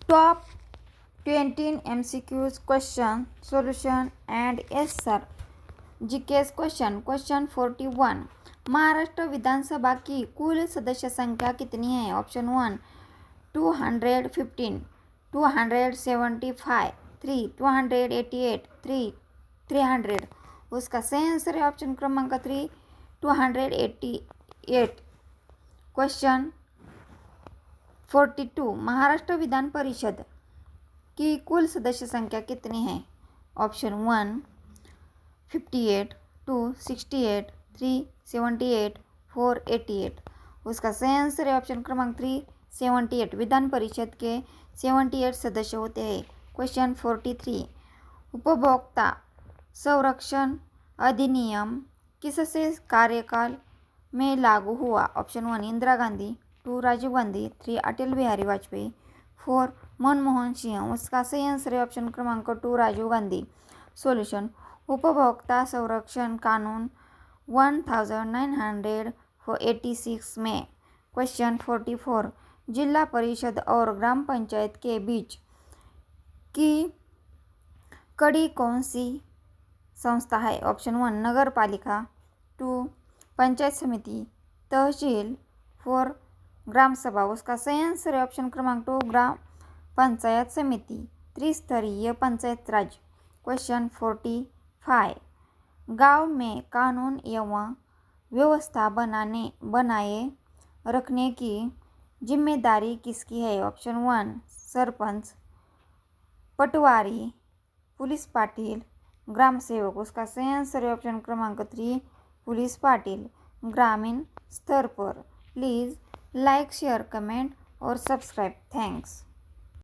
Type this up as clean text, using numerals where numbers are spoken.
Top 20 MCQs question solution and yes sir. GK's question 41. Maharashtra विधानसभा की कुल सदस्य संख्या कितनी है? ऑप्शन 1 215, 275, 3 288, 300. उसका सही आंसर है ऑप्शन क्रमांक 3 288. क्वेश्चन 42. महाराष्ट्र विधान परिषद की कुल सदस्य संख्या कितनी है? ऑप्शन 1 58, 2 68, 3 78, 4 88. उसका सही आंसर है ऑप्शन क्रमांक 3 78. विधान परिषद के 78 सदस्य होते हैं. क्वेश्चन 43. उपभोक्ता संरक्षण अधिनियम किससे कार्यकाल में लागू हुआ? ऑप्शन 1 इंदिरा गांधी, 2 राजीव गांधी, 3 अटल बिहारी वाजपेयी, 4 मनमोहन सिंह. उसका सही आंसर है ऑप्शन क्रमांक 2 राजीव गांधी. सोल्यूशन. उपभोक्ता संरक्षण कानून 1986 में. क्वेश्चन 44. जिला परिषद और ग्राम पंचायत के बीच की कड़ी कौन सी संस्था है? ऑप्शन 1 नगर पालिका, 2 पंचायत समिति, तहसील, 4 ग्राम सभा. उसका सही आंसर है ऑप्शन क्रमांक 2 ग्राम पंचायत समिति, त्रिस्तरीय पंचायत राज. क्वेश्चन 45. गांव में कानून एवं व्यवस्था बनाए रखने की जिम्मेदारी किसकी है? ऑप्शन 1 सरपंच, पटवारी, पुलिस पाटिल, ग्राम सेवक. उसका सही आंसर है ऑप्शन क्रमांक 3 पुलिस पाटिल. ग्रामीण स्तर पर. प्लीज़ लाइक, शेयर, कमेंट और सब्सक्राइब. थैंक्स.